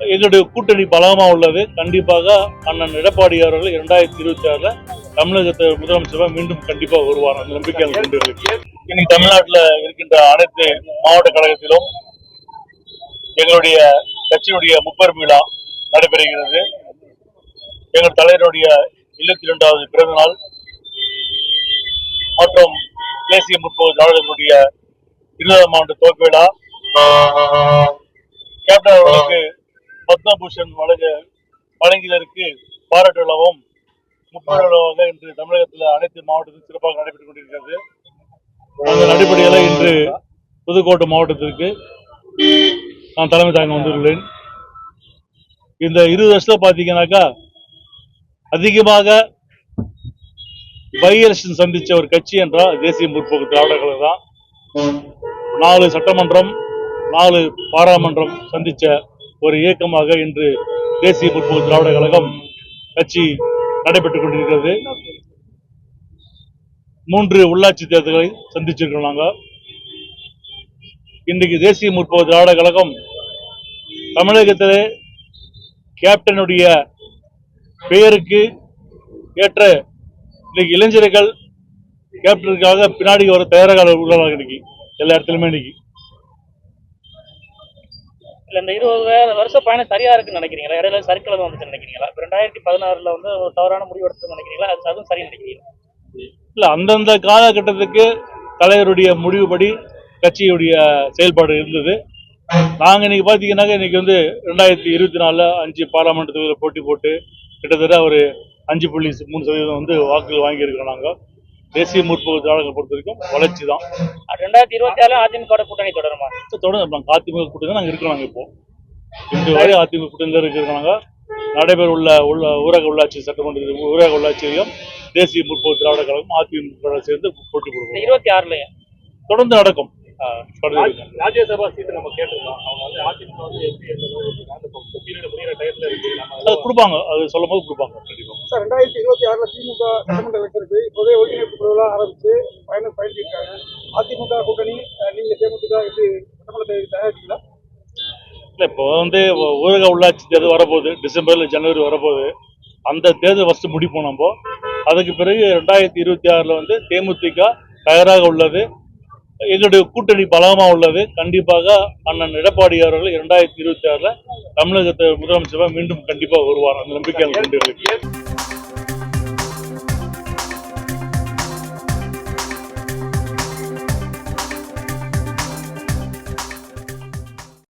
எங்களுடைய கூட்டணி பலமா உள்ளது. கண்டிப்பாக அண்ணன் எடப்பாடி அவர்கள் 2026 தமிழகத்தை முதலமைச்சராக மீண்டும் கண்டிப்பா வருவார். அந்த நம்பிக்கை எனக்கு இருக்கு. இன்னைக்கு தமிழ்நாட்டில் இருக்கின்ற அனைத்து மாவட்ட கழகத்திலும் எங்களுடைய கட்சியினுடைய முப்பெரும் விழா நடைபெறுகிறது. எங்கள் தலைவருடைய 72வது பிறந்த நாள் மற்றும் தேசிய முற்போக்கு திராவிடர்களுடைய 20ஆம் ஆண்டு துவக்க விழா, கேப்டன் அவர்களுக்கு பத்மபூஷன் வழங்கியதற்கு பாராட்டு விழாவும் முப்பெரும் இன்று தமிழகத்தில் அனைத்து மாவட்டத்திலும் சிறப்பாக நடைபெற்றுக் கொண்டிருக்கிறது. அதன் அடிப்படையில் இன்று புதுக்கோட்டை மாவட்டத்திற்கு நான் தலைமை தாங்க வந்துள்ளேன். இந்த 20 வருஷத்துல பாத்தீங்கன்னாக்கா அதிகமாக பை எலெக்ஷன் சந்திச்ச ஒரு கட்சி என்றால் தேசிய முற்போக்கு திராவிட கழகம் தான். 4 சட்டமன்றம் 4 பாராளுமன்றம் சந்திச்ச ஒரு இயக்கமாக இன்று தேசிய முற்போக்கு திராவிட கழகம் கட்சி நடைபெற்றுக் கொண்டிருக்கிறது. 3 உள்ளாட்சி தேர்தல்களை சந்திச்சிருக்கோம். நாங்க இன்றைக்கு தேசிய முற்போக்கு திராவிட கழகம் தமிழகத்திலே கேப்டனுடைய பெயருக்கு ஏற்ற இன்னைக்கு இளைஞர்கள் கேப்டனுக்காக பின்னாடி வர தயாராக உள்ளாங்க. இன்னைக்கு எல்லா இடத்துலயுமே இன்னைக்கு இந்த 20 வருஷ பயணம் சரியா இருக்குன்னு நினைக்கிறீங்களா? இடையில சர்க்கிள் வந்து நினைக்கிறீங்களா? 2016 வந்து ஒரு தவறான முடிவு எடுத்து நினைக்கிறீங்களா? அதுவும் சரி நினைக்கிறீங்களா? இல்ல, அந்தந்த காலகட்டத்துக்கு தலைவருடைய முடிவுபடி கட்சியுடைய செயல்பாடு இருந்தது. நாங்க இன்னைக்கு பாத்தீங்கன்னாக்க இன்னைக்கு வந்து 2024 5 பாராளுமன்ற தொகுதியில் போட்டி போட்டு கிட்டத்தட்ட ஒரு 5.3% வந்து வாக்குகள் வாங்கியிருக்கிறோம். நாங்க தேசிய முற்போக்கு திராவிடங்களை பொறுத்த வரைக்கும் வளர்ச்சி தான். 2027 அதிமுக கூட்டணி தொடருமா? தொடர்ந்து அதிமுக கூட்டணி நாங்க இருக்கிறோம். இப்போ இன்று வரை அதிமுக கூட்டணியில் இருக்கிறாங்க. நடைபெற உள்ள ஊரக உள்ளாட்சி சட்டமன்ற ஊரக உள்ளாட்சியிலும் தேசிய முற்போக்கு திராவிட கழகம் அதிமுக சேர்ந்து போட்டி போடுவோம். 26 தொடர்ந்து நடக்கும். ராஜ்யசபா சீட்டு நம்ம கேட்டிருந்தோம். அவங்க வந்து அதிமுக வந்து கொடுப்பாங்க. அது சொல்லும் போது கொடுப்பாங்க. சார் 2026 திமுக சட்டமன்ற எலெக்ஷனுக்கு இப்போதே ஒருங்கிணைப்பு குழுவெல்லாம் ஆரம்பிச்சு பயணிச்சிருக்காங்க. அதிமுக கூட்டணி நீங்க தேமுதிக எப்படி சட்டமன்றத்தை தயாரிச்சீங்களா? இல்ல, இப்போ வந்து ஊரக உள்ளாட்சி தேர்தல் வரப்போகுது. டிசம்பர்ல ஜனவரி வரப்போகுது. அந்த தேர்தல் ஃபர்ஸ்ட் முடிப்போம் நம்ம. அதுக்கு பிறகு 2026 வந்து தேமுதிக தயாராக உள்ளது. எங்களுடைய கூட்டணி பலமா உள்ளது. கண்டிப்பாக அண்ணன் எடப்பாடி அவர்கள் 2026 தமிழகத்தை முதலமைச்சராக மீண்டும் கண்டிப்பா வருவார். அந்த நம்பிக்கை எனக்கு இருக்கு.